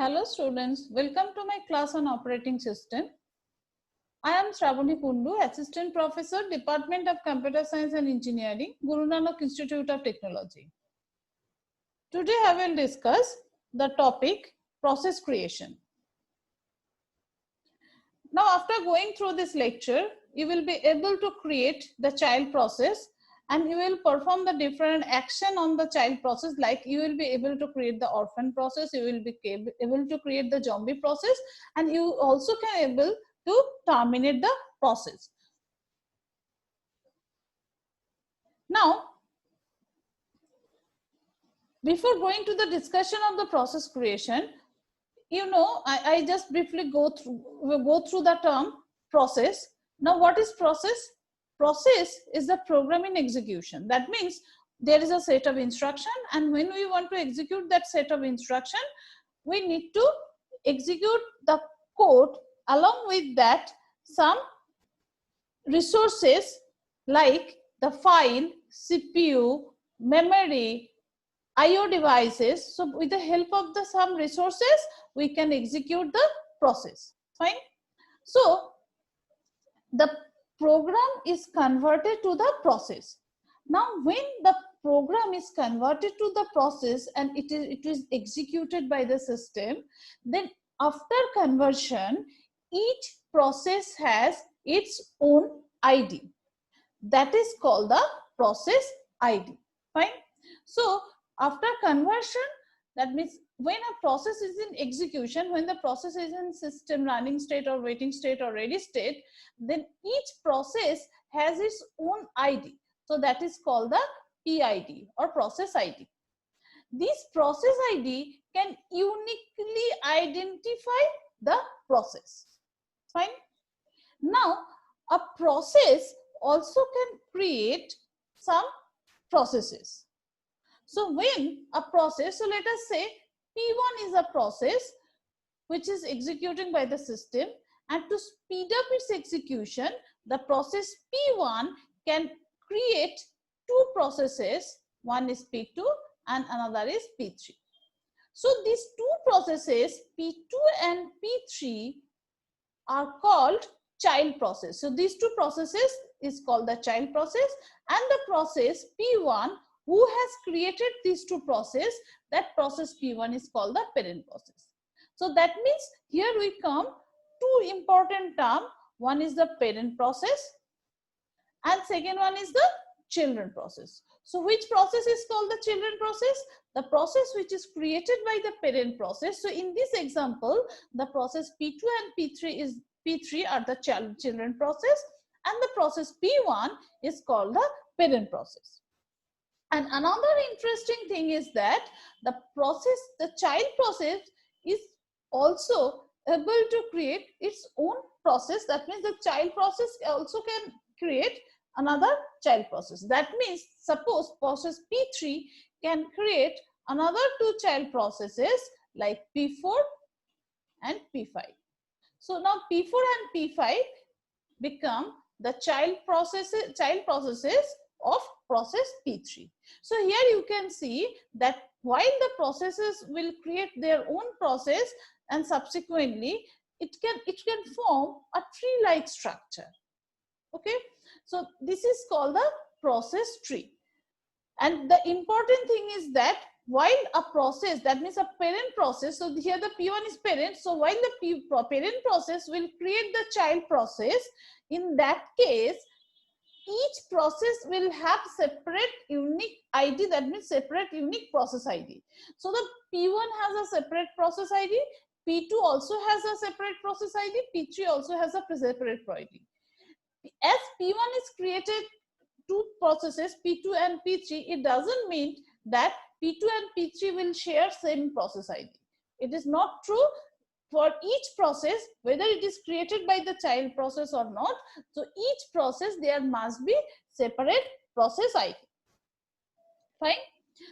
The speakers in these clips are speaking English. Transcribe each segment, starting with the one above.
Hello students, welcome to my class on operating system. I am Shravani Kundu, Assistant Professor, Department of Computer Science and Engineering, Guru Nanak Institute of Technology. Today I will discuss the topic process creation. Now after going through this lecture, you will be able to create the child process and you will perform the different action on the child process, like you will be able to create the orphan process, you will be able to create the zombie process, and you also can able to terminate the process. Now, before going to the discussion of the process creation, I just briefly go through the term process. Now, what is process? Process is the program in execution. That means there is a set of instruction, and when we want to execute that set of instruction, we need to execute the code. Along with that, some resources like the file, CPU, memory, IO devices. So with the help of the some resources, we can execute the process. Fine. So the program is converted to the process. Now when the program is converted to the process and it is executed by the system, then after conversion, each process has its own ID. That is called the process ID. Fine. So after conversion, that means when a process is in execution, when the process is in system running state or waiting state or ready state, then each process has its own ID. So that is called the PID or process ID. This process ID can uniquely identify the process. Fine. Now, a process also can create some processes. So when a process, so let us say P1 is a process which is executing by the system, and to speed up its execution, the process P1 can create two processes. One is P2 and another is P3. So these two processes, P2 and P3, are called child process. So these two processes is called the child process, and the process P1 who has created these two processes, that process P1 is called the parent process. So that means here we come two important terms. One is the parent process and second one is the children process. So which process is called the children process? The process which is created by the parent process. So in this example, the process P2 and P3 are the children process, and the process P1 is called the parent process. And another interesting thing is that the child process is also able to create its own process. That means the child process also can create another child process. That means suppose process P3 can create another two child processes like P4 and P5. So now P4 and P5 become the child processes of process P3. So here you can see that while the processes will create their own process, and subsequently it can form a tree-like structure. Okay, so this is called the process tree. And the important thing is that while a process, that means a parent process, so here the P1 is parent, so while the parent process will create the child process, in that case each process will have separate unique ID, that means separate unique process ID. So the P1 has a separate process ID, P2 also has a separate process ID, P3 also has a separate ID. As P1 is created two processes P2 and P3, it doesn't mean that P2 and P3 will share same process ID. It is not true. For each process, whether it is created by the child process or not, so each process there must be separate process ID. Fine.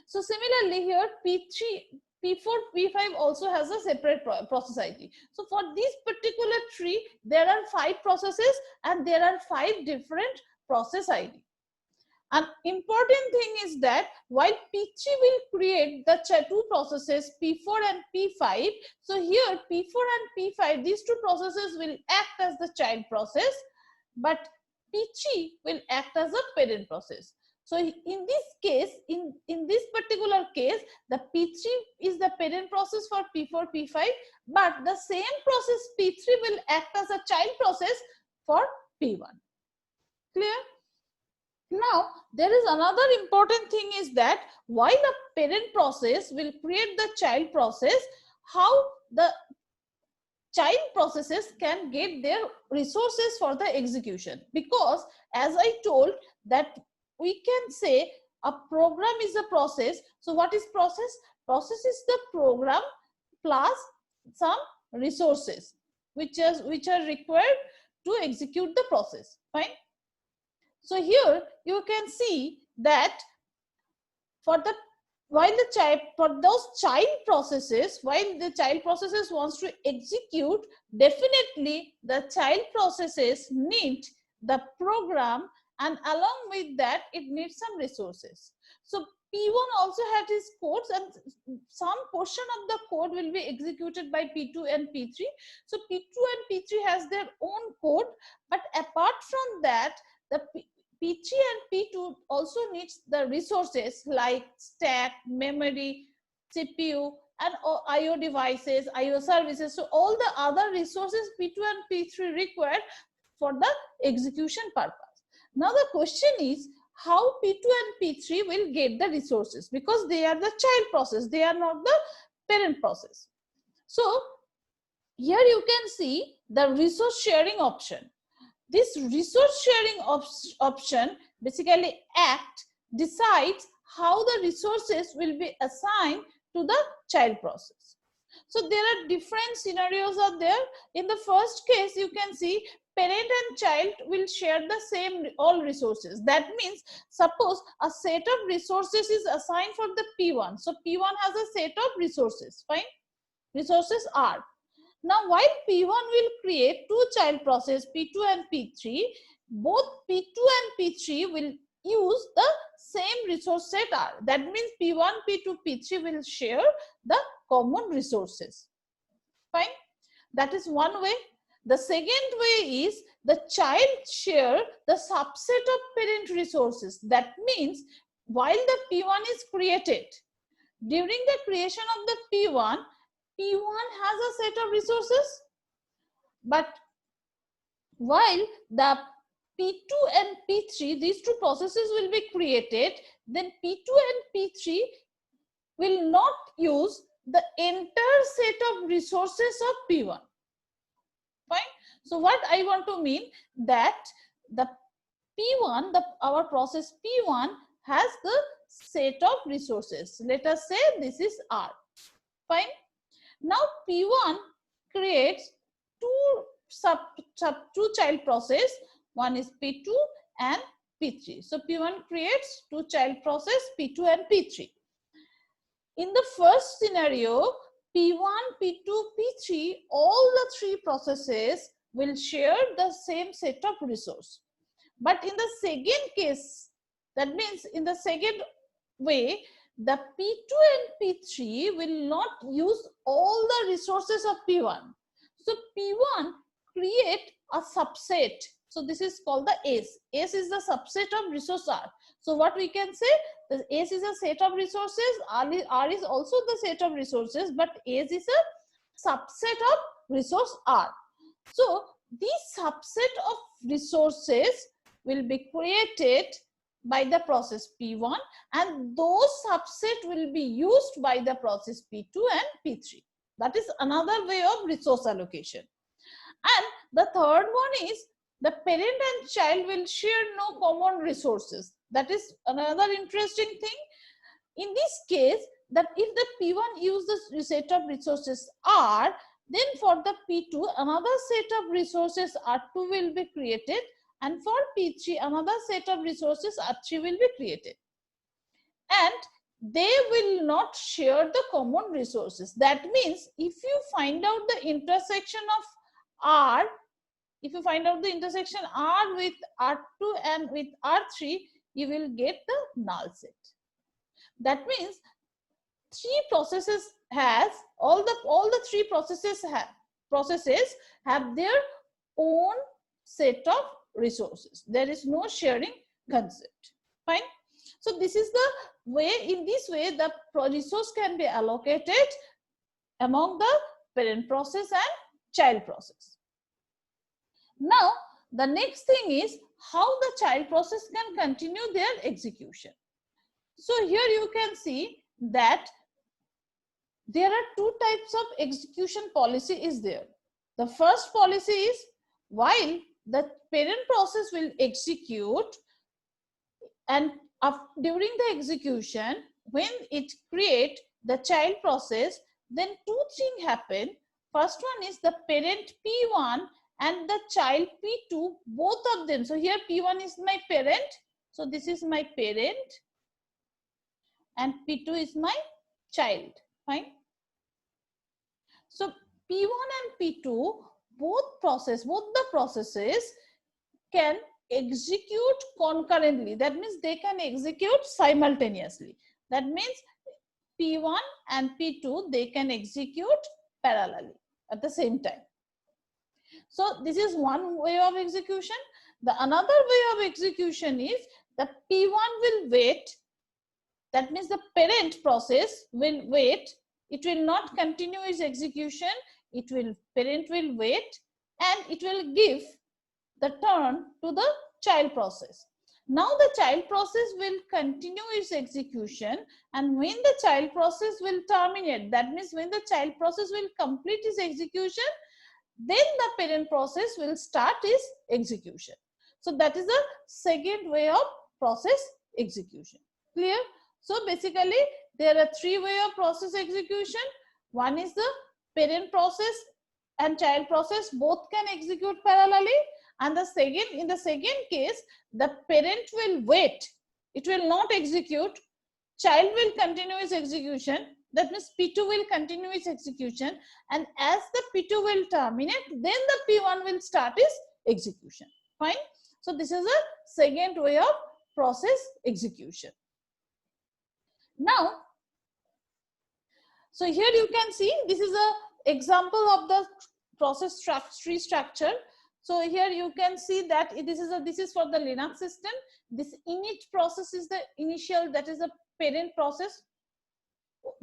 So similarly here P3, P4, P5 also has a separate process ID. So for this particular tree, there are 5 processes and there are 5 different process ID. An important thing is that while P3 will create the two processes P4 and P5, so here P4 and P5, these two processes will act as the child process, but P3 will act as a parent process. So in this case, in this particular case, the P3 is the parent process for P4, P5, but the same process P3 will act as a child process for P1. Clear? Now, there is another important thing is that while the parent process will create the child process, how the child processes can get their resources for the execution. Because as I told that we can say a program is a process. So what is process? Process is the program plus some resources which are required to execute the process. Fine. So here you can see that for those child processes, while the child processes wants to execute, definitely the child processes need the program, and along with that it needs some resources. So P1 also had his codes, and some portion of the code will be executed by P2 and P3. So P2 and P3 has their own code, but apart from that, the P3 and P2 also needs the resources like stack, memory, CPU, and IO devices, IO services. So all the other resources P2 and P3 require for the execution purpose. Now the question is how P2 and P3 will get the resources, because they are the child process, they are not the parent process. So here you can see the resource sharing option. This resource sharing option basically decides how the resources will be assigned to the child process. So there are different scenarios are there. In the first case, you can see parent and child will share the same all resources. That means suppose a set of resources is assigned for the P1. So P1 has a set of resources. Fine. Resources are. Now, while P1 will create two child process P2 and P3, both P2 and P3 will use the same resource set R. That means P1, P2, P3 will share the common resources. Fine. That is one way. The second way is the child share the subset of parent resources. That means while the P1 is created, during the creation of the P1 has a set of resources, but while the P2 and P3, these two processes will be created, then P2 and P3 will not use the entire set of resources of P1. Fine. So what I want to mean that the P1, our process P1 has the set of resources. Let us say this is R. Fine. Now P1 creates two child process. One is P2 and P3. So P1 creates two child process P2 and P3. In the first scenario, P1, P2, P3, all the three processes will share the same set of resource. But in the second case, that means in the second way, the P2 and P3 will not use all the resources of P1. So P1 create a subset. So this is called the S. S is the subset of resource R. So what we can say, the S is a set of resources, R is also the set of resources, but S is a subset of resource R. So this subset of resources will be created by the process P1, and those subset will be used by the process P2 and P3. That is another way of resource allocation. And the third one is the parent and child will share no common resources. That is another interesting thing. In this case, that if the P1 uses the set of resources R, then for the P2 another set of resources R2 will be created, and for P3 another set of resources R3 will be created, and they will not share the common resources. That means if you find out the intersection of R, if you find out the intersection R with R2 and with R3, you will get the null set. That means three processes has all the three processes have their own set of resources. There is no sharing concept. Fine. So this is the way, in this way the resource can be allocated among the parent process and child process. Now the next thing is how the child process can continue their execution. So here you can see that there are two types of execution policy is there. The first policy is while the parent process will execute, and during the execution, when it create the child process, then two things happen. First one is the parent P1 and the child P2, both of them. So here P1 is my parent. So this is my parent and P2 is my child. Fine. So P1 and P2, both the processes can execute concurrently. That means they can execute simultaneously. That means P1 and P2, they can execute parallelly at the same time. So this is one way of execution. The another way of execution is the P1 will wait. That means the parent process will wait. It will not continue its execution. Parent will wait and it will give the turn to the child process. Now the child process will continue its execution, and when the child process will terminate, that means when the child process will complete its execution, then the parent process will start its execution. So that is the second way of process execution. Clear? So basically there are three ways of process execution. One is the parent process and child process both can execute parallelly, and in the second case the parent will wait, it will not execute, child will continue its execution. That means P2 will continue its execution, and as the P2 will terminate, then the P1 will start its execution. Fine. So this is a second way of process execution. Now, so here you can see this is a example of the process tree structure. So here you can see that this is for the Linux system. This init process is the initial, that is the parent process,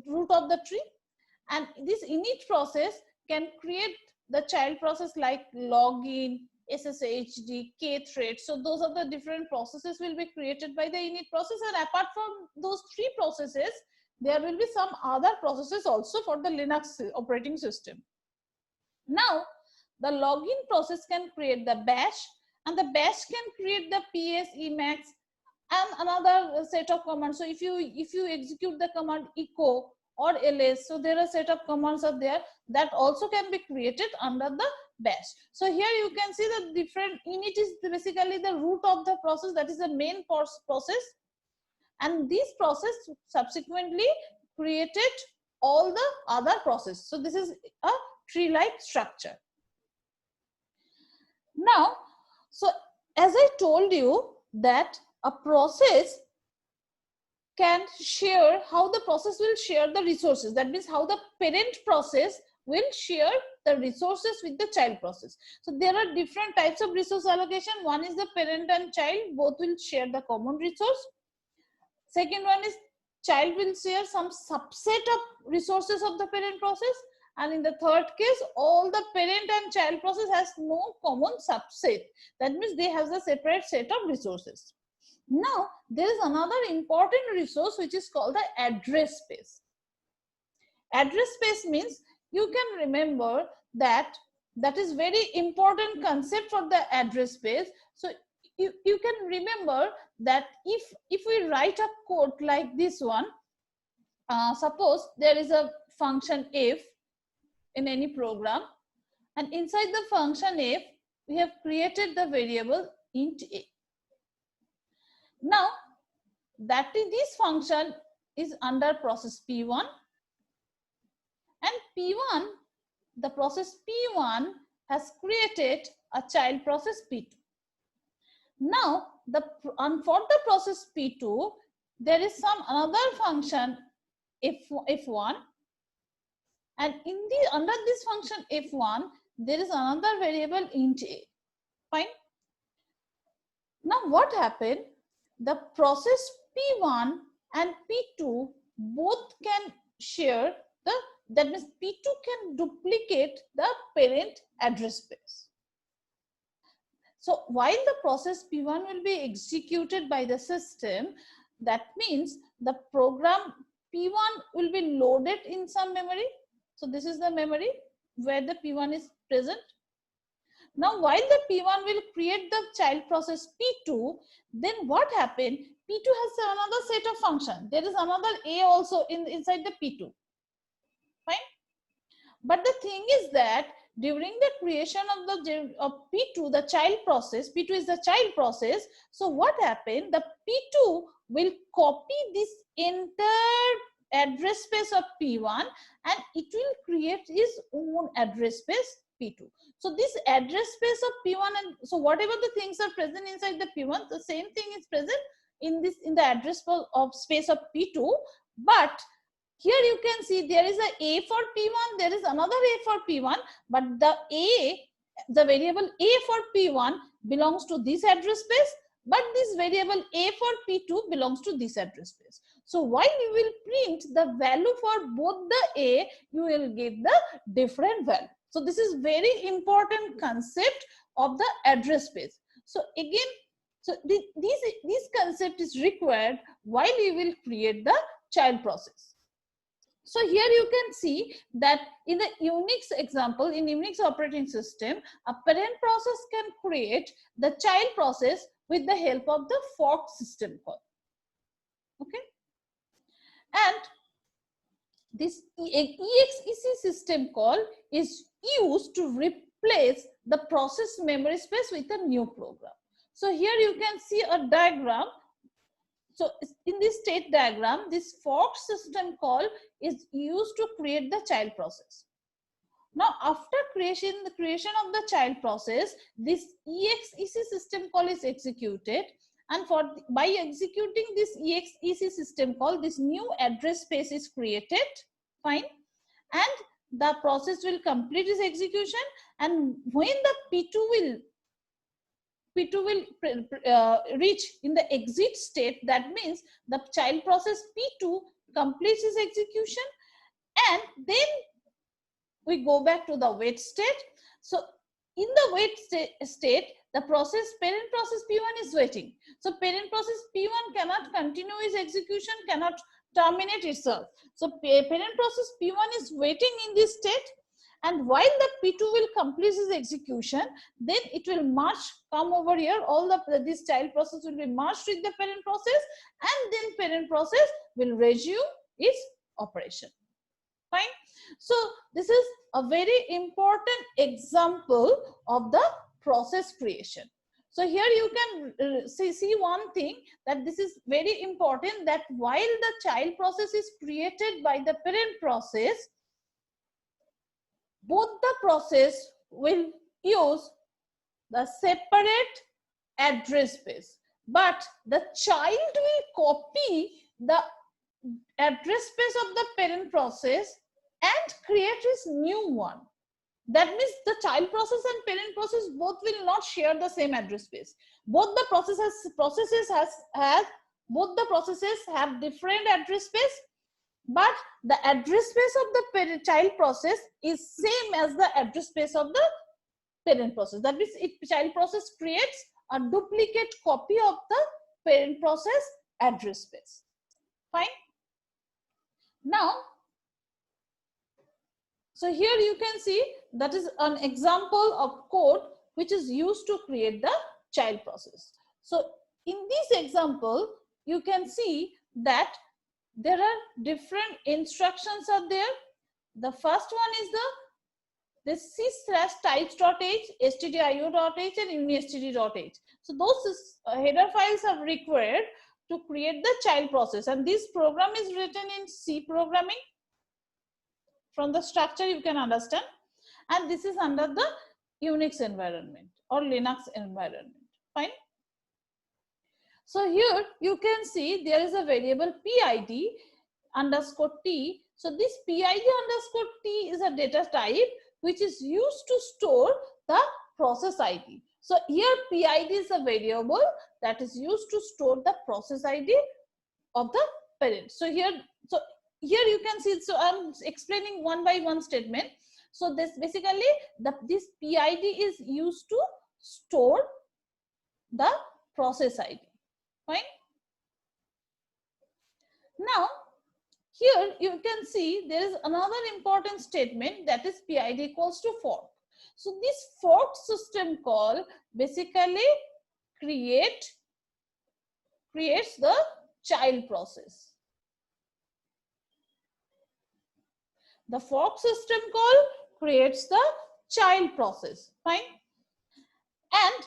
root of the tree, and this init process can create the child process like login, SSHD, kthread. So those are the different processes will be created by the init process, and apart from those three processes, there will be some other processes also for the Linux operating system. Now the login process can create the bash, and the bash can create the ps, emacs, and another set of commands. So if you execute the command echo or ls, so there are set of commands are there that also can be created under the bash. So here you can see the different init is basically the root of the process, that is the main process, and this process subsequently created all the other processes. So this is a tree-like structure. Now, so as I told you that a process can share, how the process will share the resources. That means how the parent process will share the resources with the child process. So there are different types of resource allocation. One is the parent and child, both will share the common resource. Second one is child will share some subset of resources of the parent process. And in the third case, all the parent and child process has no common subset. That means they have a separate set of resources. Now, there is another important resource which is called the address space. Address space means, you can remember that is very important concept for the address space. So you can remember that if we write a code like this one, suppose there is a function f in any program, and inside the function f we have created the variable int a. Now that this function is under process P1, and P1, the process P1 has created a child process P2. Now and for the process P2, there is some another function F1, and in the under this function F1, there is another variable int a. Fine. Now what happened? The process P1 and P2 both can share the, that means P2 can duplicate the parent address space. So while the process P1 will be executed by the system, that means the program P1 will be loaded in some memory. So this is the memory where the P1 is present. Now while the P1 will create the child process P2, then what happened? P2 has another set of function. There is another A also inside the P2. Fine. But the thing is that during the creation of the P2, the child process, P2 is the child process. So what happened? The P2 will copy this entire address space of P1 and it will create its own address space P2. So this address space of P1, and so whatever the things are present inside the P1, the same thing is present in the address of space of P2. But here you can see there is a for P1, there is another A for P1, but the variable A for P1 belongs to this address space, but this variable A for P2 belongs to this address space. So while you will print the value for both the A, you will get the different value. So this is very important concept of the address space. So again, so this concept is required while you will create the child process. So here you can see that in the Unix example, in Unix operating system, a parent process can create the child process with the help of the fork system call. Okay. And this exec system call is used to replace the process memory space with a new program. So here you can see a diagram. So in this state diagram, this fork system call is used to create the child process. Now after the creation of the child process, this exec system call is executed, and by executing this exec system call, this new address space is created. Fine. And the process will complete its execution, and when the P2 will reach in the exit state, that means the child process P2 completes its execution, and then we go back to the wait state. So in the wait state, the parent process P1 is waiting. So parent process P1 cannot continue its execution, cannot terminate itself. So parent process P1 is waiting in this state, and while the P2 will complete its execution, then it will come over here, all this child process will be merged with the parent process, and then parent process will resume its operation. Fine. So this is a very important example of the process creation. So here you can see one thing, that this is very important, that while the child process is created by the parent process, both the process will use the separate address space, but the child will copy the address space of the parent process and create its new one. That means the child process and parent process both will not share the same address space. Both the processes have different address space, but the address space of the child process is same as the address space of the parent process. That means child process creates a duplicate copy of the parent process address space. Fine. Now, so here you can see that is an example of code which is used to create the child process. So in this example, you can see that there are different instructions are there. The first one is the c/types.h, stdio.h, and unistd.h. So those header files are required to create the child process, and this program is written in C programming. From the structure you can understand, and this is under the Unix environment or Linux environment. Fine. So here you can see there is a variable PID underscore T. So this PID underscore T is a data type which is used to store the process ID. So here PID is a variable that is used to store the process ID of the parent. So here you can see, so I'm explaining one by one statement. So this basically this PID is used to store the process ID. Fine. Now here you can see there is another important statement, that is PID equals to fork. So this fork system call basically creates the child process. The fork system call creates the child process. Fine. And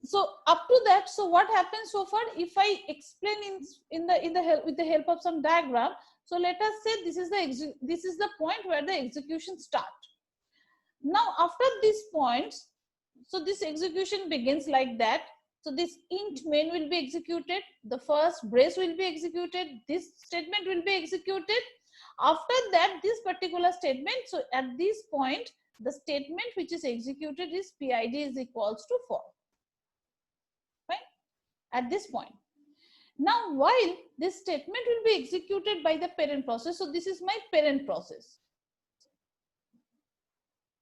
so up to that, so what happens so far, if I explain with the help of some diagram. So let us say this is the point where the execution starts. Now after this point, so this execution begins like that. So this int main will be executed, the first brace will be executed, this statement will be executed. After that, this particular statement, so at this point the statement which is executed is PID is equals to fork. Right? At this point. Now while this statement will be executed by the parent process, so this is my parent process.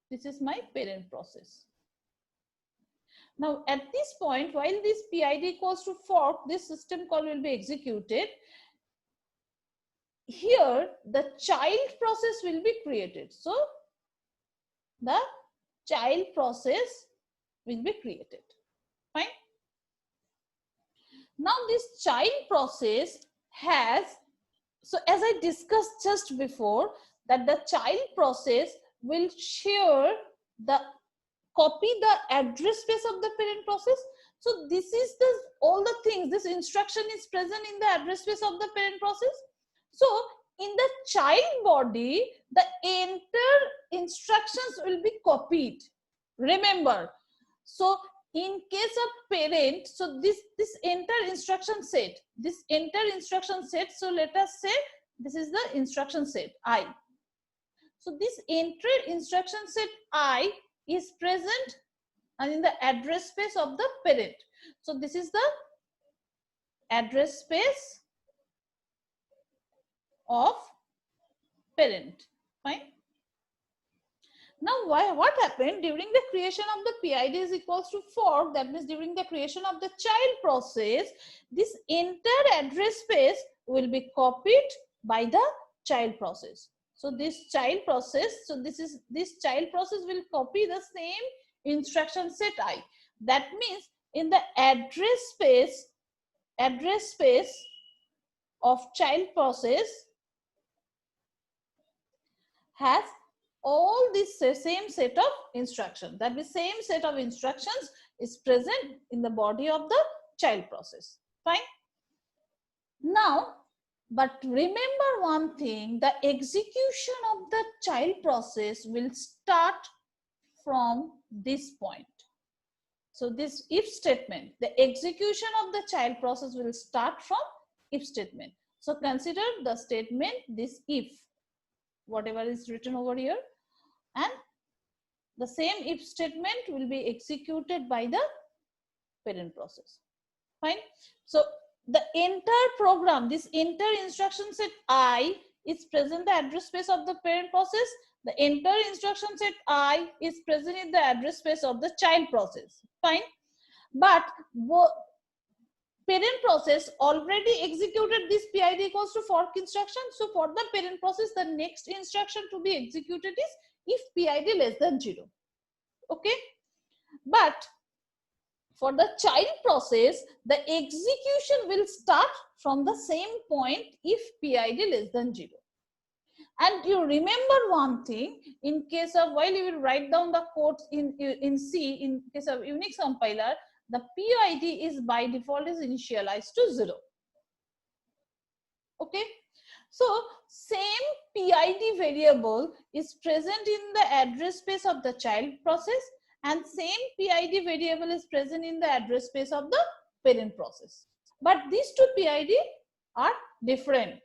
This is my parent process. Now at this point, while this PID equals to fork, this system call will be executed. Here the child process will be created. So the child process will be created. Fine. Now this child process has, so as I discussed just before, that the child process will share the copy the address space of the parent process. So this is all the things, this instruction is present in the address space of the parent process. So in the child body, the entire instructions will be copied. Remember, so in case of parent, so this entire instruction set, so let us say this is the instruction set I. So this entire instruction set I is present and in the address space of the parent. So this is the address space of parent. Fine. Now what happened during the creation of the PID is equals to fork, that means during the creation of the child process, this entire address space will be copied by the child process. So this child process, so this child process will copy the same instruction set I. That means in the address space of child process has all this same set of instructions. That the same set of instructions is present in the body of the child process. Fine. Now, but remember one thing, the execution of the child process will start from this point. So this if statement, the execution of the child process will start from if statement. So consider the statement, this if, whatever is written over here, and the same if statement will be executed by the parent process. Fine. So the entire program, this entire instruction set I is present in the address space of the parent process. The entire instruction set I is present in the address space of the child process. Fine. But parent process already executed this PID equals to fork instruction. So for the parent process, the next instruction to be executed is if PID less than 0. Okay. But for the child process, the execution will start from the same point if PID less than 0. And you remember one thing, in case of, while you will write down the code in C, in case of Unix compiler, the PID is by default is initialized to 0. Okay. So same PID variable is present in the address space of the child process, and same PID variable is present in the address space of the parent process. but these two PID are different.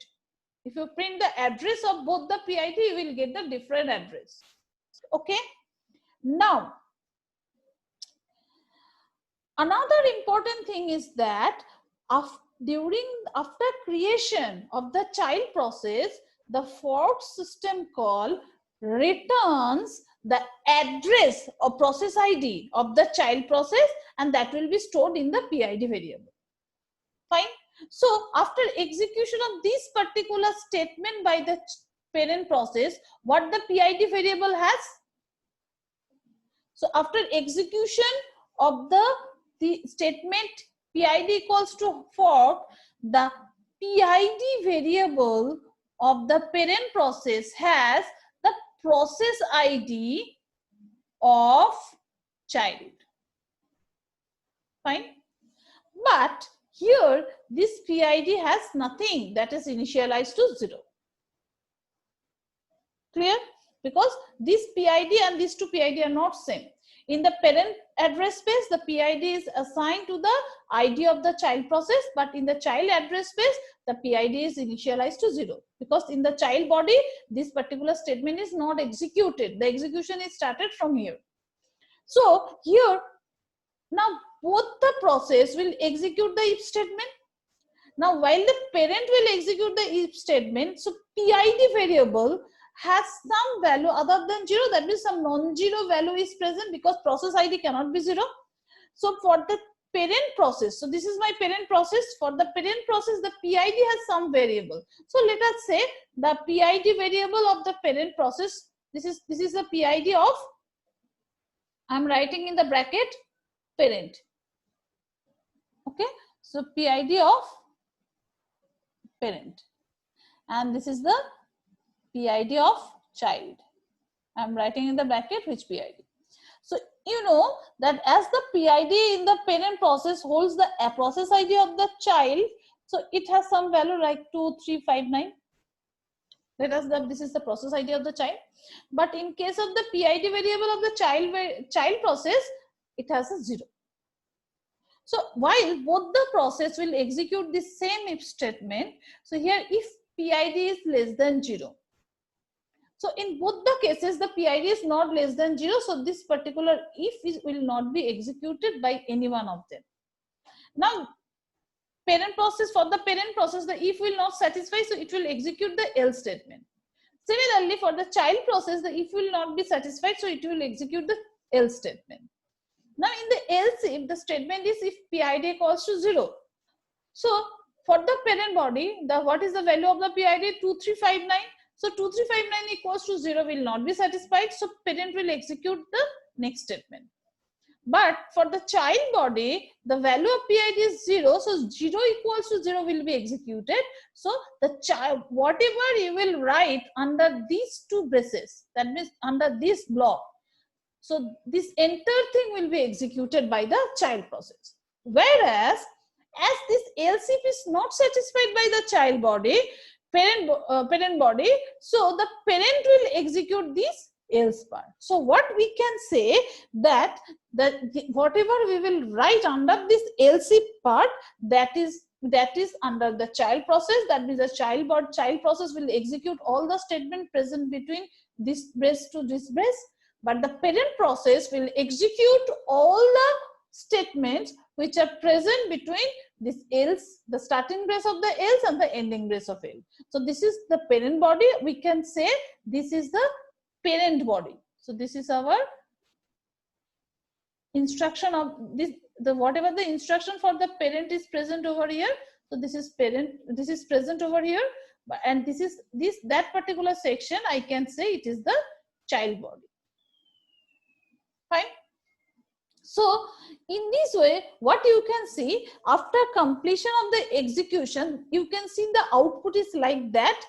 If you print the address of both the PID, you will get the different address. Okay. Now, another important thing is that after creation of the child process, the fork system call returns the address or process ID of the child process, and that will be stored in the PID variable. Fine. So after execution of this particular statement by the parent process, what the PID variable has? So after execution of the statement PID equals to fork, the PID variable of the parent process has the process ID of child. Fine. But here this PID has nothing, that is initialized to 0. Clear? Because this PID and these two PID are not same. In the parent address space, the PID is assigned to the ID of the child process, but in the child address space, the PID is initialized to 0. Because in the child body, this particular statement is not executed. The execution is started from here. So here, now both the process will execute the if statement. Now while the parent will execute the if statement, so PID variable has some value other than 0, that means some non-zero value is present because process ID cannot be 0. So for the parent process, so this is my parent process, for the parent process the PID has some variable. So let us say the PID variable of the parent process, this is the PID of, I am writing in the bracket parent. Okay, so PID of parent, and this is the PID of child. I am writing in the bracket which PID. So you know that as the PID in the parent process holds the process ID of the child, so it has some value like 2359. Let us that this is the process ID of the child. But in case of the PID variable of the child process, it has a 0. So while both the process will execute the same if statement, so here if PID is less than 0. So in both the cases, the PID is not less than 0. So this particular if will not be executed by any one of them. Now, parent process, for the parent process, the if will not satisfy, so it will execute the else statement. Similarly, for the child process, the if will not be satisfied, so it will execute the else statement. Now, in the else if, the statement is if PID equals to 0. So for the parent body, what is the value of the PID? 2359. So 2359 equals to 0 will not be satisfied. So parent will execute the next statement. But for the child body, the value of PID is 0. So 0 equals to 0 will be executed. So the child, whatever you will write under these two braces, that means under this block, so this entire thing will be executed by the child process. Whereas, as this else if is not satisfied by the child body, parent body, so the parent will execute this else part. So what we can say that whatever we will write under this else if part, that is under the child process, that means the child process will execute all the statement present between this brace to this brace, but the parent process will execute all the statements which are present between this else, the starting brace of the else and the ending brace of else. So this is the parent body. We can say this is the parent body. So this is our instruction of this, whatever the instruction for the parent is present over here. So this is parent, this is present over here, and this is that particular section, I can say it is the child body. Fine. So in this way, what you can see after completion of the execution, you can see the output is like that.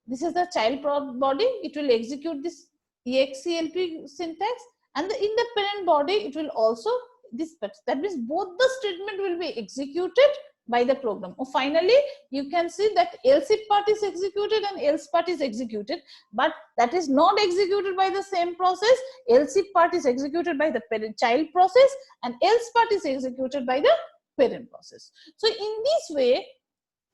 This is the child body. It will execute this EXELP syntax, and in the parent body, it will also this. That means both the statement will be executed by the program. Or finally, you can see that else if part is executed and else part is executed, but that is not executed by the same process. Else if part is executed by the parent child process, and else part is executed by the parent process. So in this way,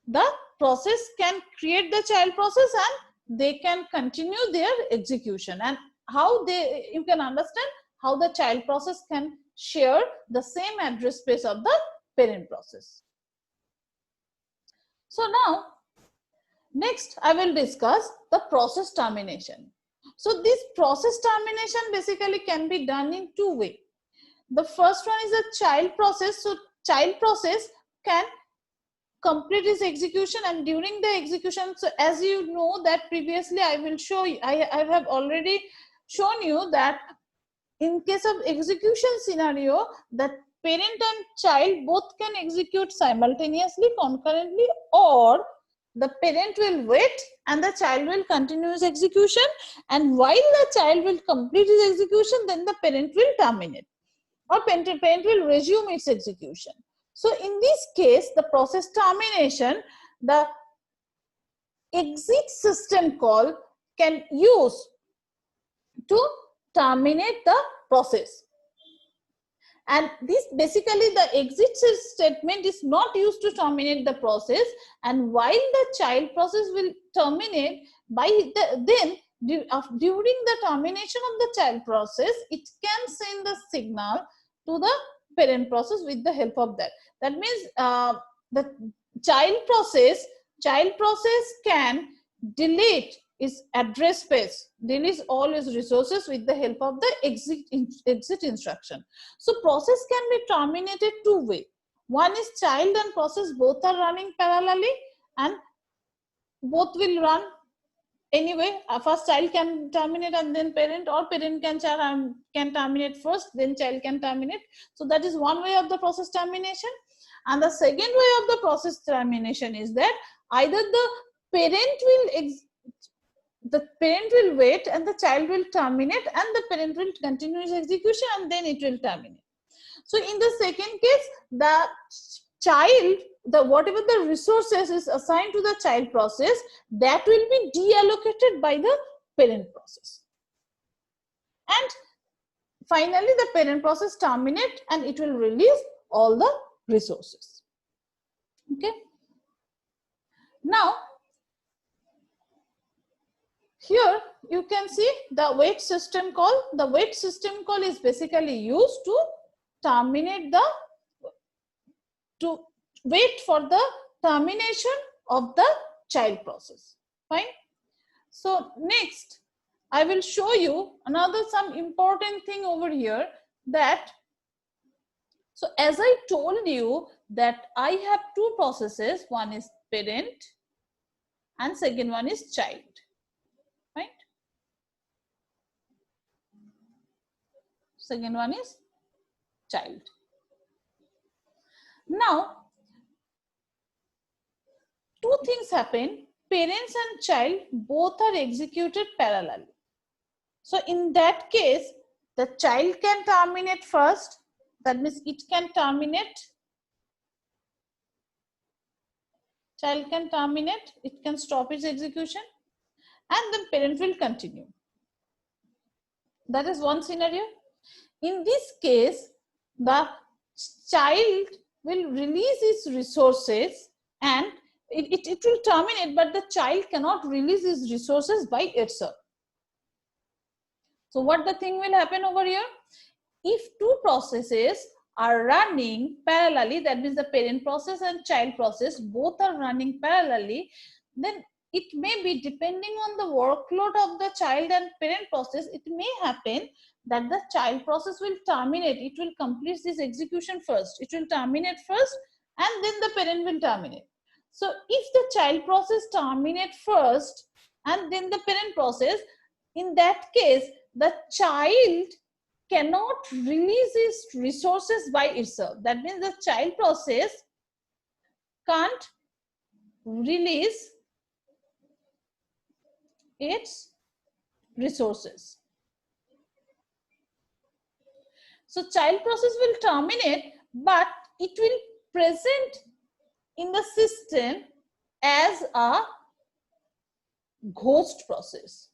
the process can create the child process and they can continue their execution, and how you can understand how the child process can share the same address space of the parent process. So now, next I will discuss the process termination. So this process termination basically can be done in two ways. The first one is a child process. So child process can complete its execution, and during the execution, so as you know that previously I will show you, I have already shown you that in case of execution scenario, the parent and child both can execute simultaneously, concurrently, or the parent will wait and the child will continue his execution, and while the child will complete his execution, then the parent will terminate, or parent will resume its execution. So in this case, the process termination, the exit system call can use to terminate the process. And this basically, the exit statement is not used to terminate the process, and while the child process will terminate, by then during the termination of the child process, it can send the signal to the parent process with the help of that. That means the child process can delete its address space, delete all its resources with the help of the exit instruction. So process can be terminated two ways. One is child and process both are running parallelly, and both will run anyway. First child can terminate and then parent, or parent can terminate first, then child can terminate. So that is one way of the process termination. And the second way of the process termination is that either the parent will wait and the child will terminate, and the parent will continue his execution and then it will terminate. So in the second case, the child, whatever the resources is assigned to the child process, that will be deallocated by the parent process. And finally, the parent process terminate and it will release all the resources. Okay. Now, here you can see the wait system call. The wait system call is basically used to terminate to wait for the termination of the child process. Fine. So next, I will show you some important thing over here, that so as I told you that I have two processes, one is parent and second one is child. Right? Second one is child. Now, two things happen. Parents and child both are executed parallelly. So in that case, the child can terminate first. That means it can terminate. Child can terminate. It can stop its execution, and then parent will continue. That is one scenario. In this case, the child will release its resources and it will terminate, but the child cannot release its resources by itself. So what the thing will happen over here? If two processes are running parallelly, that means the parent process and child process both are running parallelly, then it may be, depending on the workload of the child and parent process, it may happen that the child process will terminate. It will complete this execution first. It will terminate first and then the parent will terminate. So if the child process terminate first and then the parent process, in that case, the child cannot release its resources by itself. That means the child process can't release its resources. So child process will terminate, but it will present in the system as a ghost process.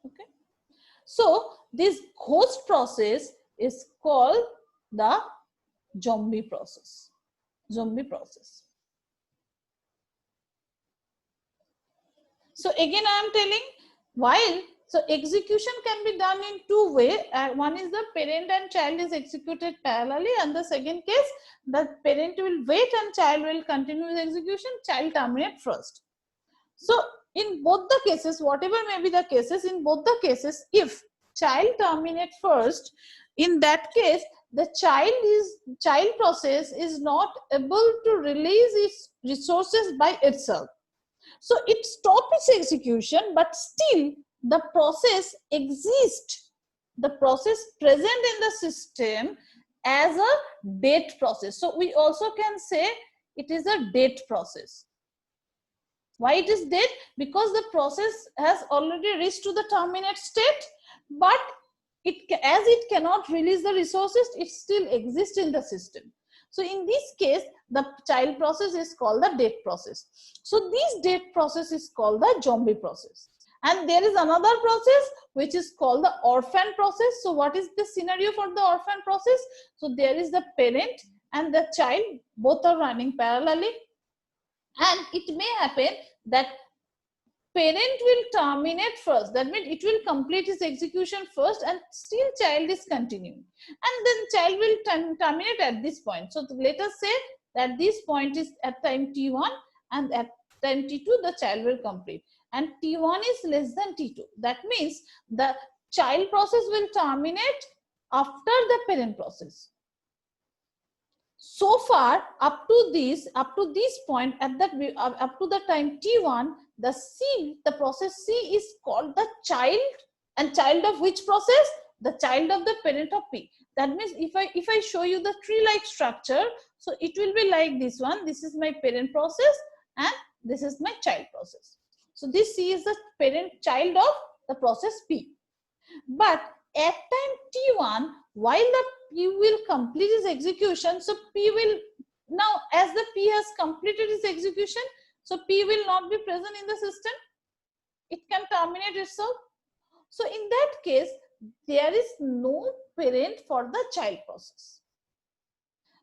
Okay. So this ghost process is called the zombie process. Zombie process. So again, I am telling, while so execution can be done in two ways. One is the parent and child is executed parallelly, and the second case, the parent will wait and child will continue the execution. Child terminate first. So in both the cases, whatever may be the cases, in both the cases, if child terminate first, in that case, the child process is not able to release its resources by itself. So it stops its execution, but still the process exists. The process present in the system as a dead process. So we also can say it is a dead process. Why it is dead? Because the process has already reached to the terminate state, but as it cannot release the resources, it still exists in the system. So in this case, the child process is called the dead process. So this dead process is called the zombie process. And there is another process which is called the orphan process. So what is the scenario for the orphan process? So there is the parent and the child, both are running parallelly. And it may happen that parent will terminate first. That means it will complete its execution first, and still child is continuing. And then child will terminate at this point. So let us say that this point is at time t1, and at time t2 the child will complete. And t1 is less than t2. That means the child process will terminate after the parent process. So far, up to this point, at that up to the time t1, the process C is called the child, and child of which process? The child of the parent of P. That means if I show you the tree-like structure, so it will be like this one. This is my parent process, and this is my child process. So this C is the parent child of the process P. But at time t1, while the P will complete its execution, so P will now, as the P has completed its execution, so P will not be present in the system. It can terminate itself. So in that case, there is no parent for the child process.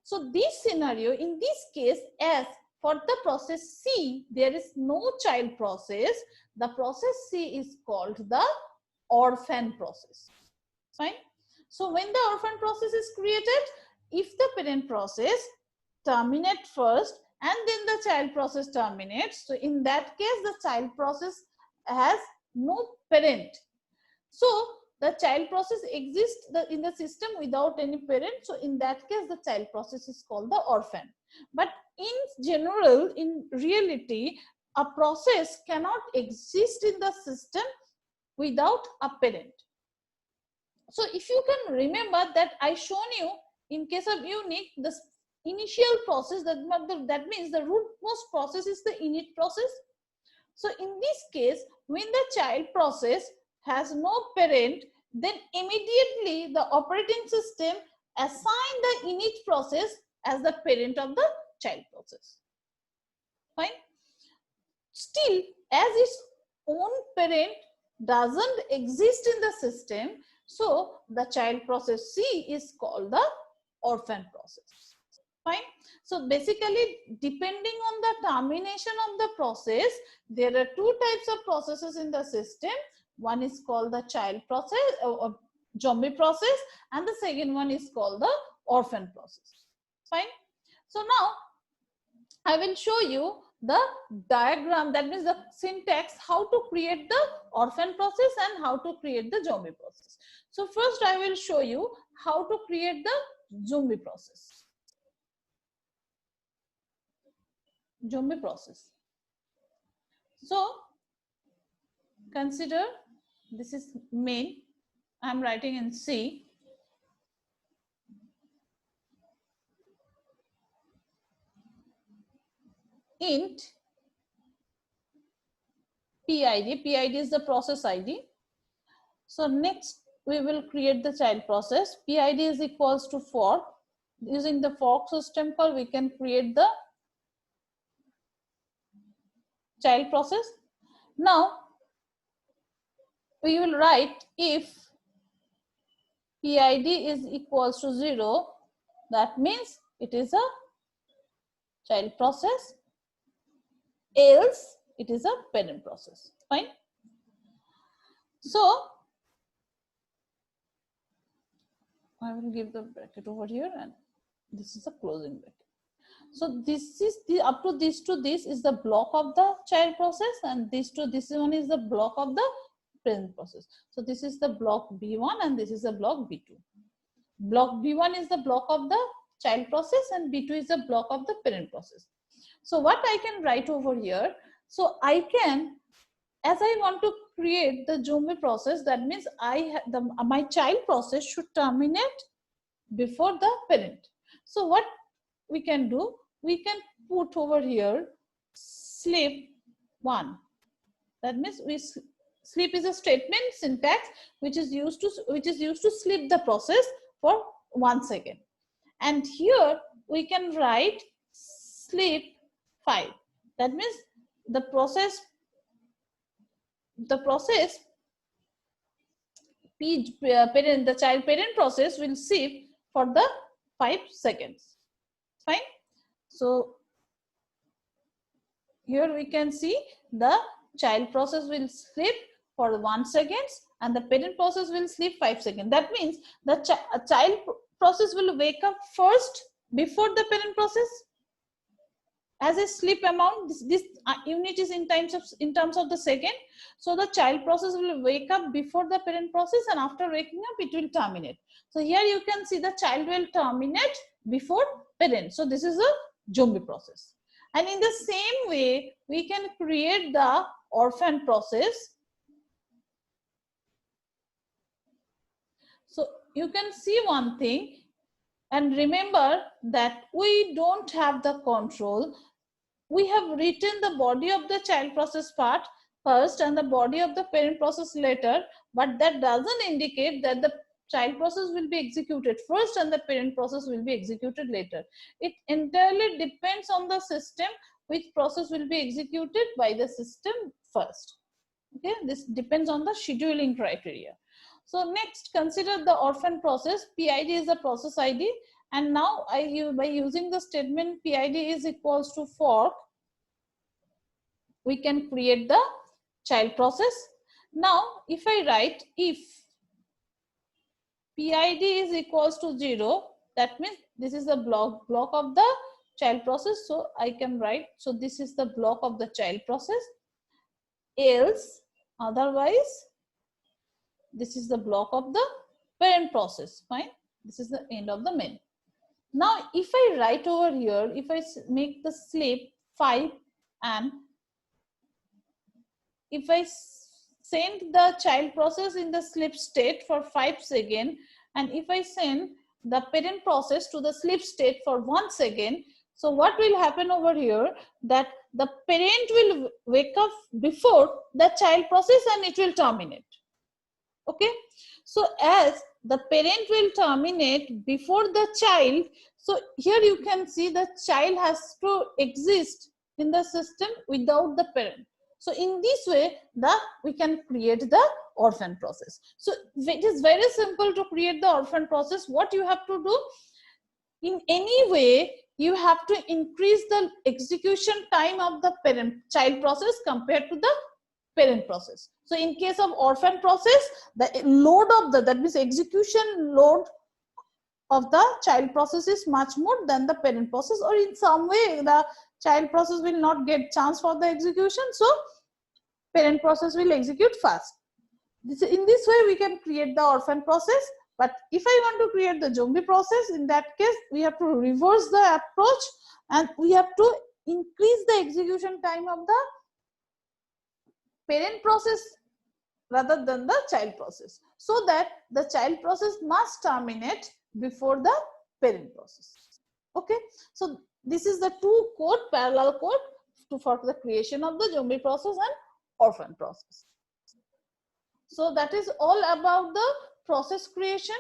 So this scenario, in this case, as for the process C, there is no child process. The process C is called the orphan process. Fine. So when the orphan process is created, if the parent process terminate first and then the child process terminates, so in that case the child process has no parent. So the child process exists in the system without any parent. So in that case the child process is called the orphan. But in general, in reality, a process cannot exist in the system without a parent. So if you can remember that I shown you in case of UNIC, the initial process, that means the rootmost process is the init process. So in this case, when the child process has no parent, then immediately the operating system assign the init process as the parent of the child process. Fine. Still, as its own parent doesn't exist in the system, so the child process C is called the orphan process. Fine. So basically, depending on the termination of the process, there are two types of processes in the system. One is called the child process or zombie process, and the second one is called the orphan process. Fine. So now I will show you the diagram, that means the syntax, how to create the orphan process and how to create the zombie process. So first I will show you how to create the zombie process. Zombie process. So consider this is main. I am writing in C. Int PID. PID is the process ID. So next we will create the child process. PID is equals to fork. Using the fork system call, we can create the child process. Now we will write if PID is equals to 0, that means it is a child process, else it is a parent process. Fine. So I will give the bracket over here, and this is a closing bracket. So this is the up to this to this is the block of the child process, and this to this one is the block of the parent process. So this is the block B1 and this is the block B2. Block B1 is the block of the child process and B2 is the block of the parent process. So what I can write over here, so I can, as I want to create the zombie process, that means my child process should terminate before the parent. So what we can do, we can put over here sleep 1. That means sleep is a statement syntax which is used to sleep the process for 1 second. And here we can write sleep 5. That means the process the child parent process will sleep for the 5 seconds. Fine. So here we can see the child process will sleep for 1 second and the parent process will sleep 5 seconds. That means the child process will wake up first before the parent process. As a sleep amount, this unit is in terms of the second. So the child process will wake up before the parent process, and after waking up it will terminate. So here you can see the child will terminate before parent. So this is a zombie process. And in the same way, we can create the orphan process. So you can see one thing, and remember that we don't have the control. We have written the body of the child process part first and the body of the parent process later, but that doesn't indicate that the child process will be executed first and the parent process will be executed later. It entirely depends on the system which process will be executed by the system first. Okay, this depends on the scheduling criteria. So next, consider the orphan process. PID is the process ID, and now by using the statement PID is equals to fork, we can create the child process. Now if I write if PID is equals to 0, that means this is the block of the child process. So I can write, so this is the block of the child process, else otherwise this is the block of the parent process. Fine, this is the end of the main. Now if I write over here, if I make the sleep 5 and if I send the child process in the sleep state for 5 seconds, and if I send the parent process to the sleep state for 1 second, so what will happen over here, that the parent will wake up before the child process and it will terminate. Okay, so as the parent will terminate before the child, so here you can see the child has to exist in the system without the parent. So in this way, we can create the orphan process. So it is very simple to create the orphan process. What you have to do, in any way, you have to increase the execution time of the child process compared to the parent process. So in case of orphan process, the load of that means execution load of the child process is much more than the parent process, or in some way the child process will not get chance for the execution, so parent process will execute fast. In this way we can create the orphan process. But if I want to create the zombie process, in that case we have to reverse the approach and we have to increase the execution time of the parent process rather than the child process, so that the child process must terminate before the parent process. Okay, so this is the parallel code for the creation of the zombie process and orphan process. So that is all about the process creation.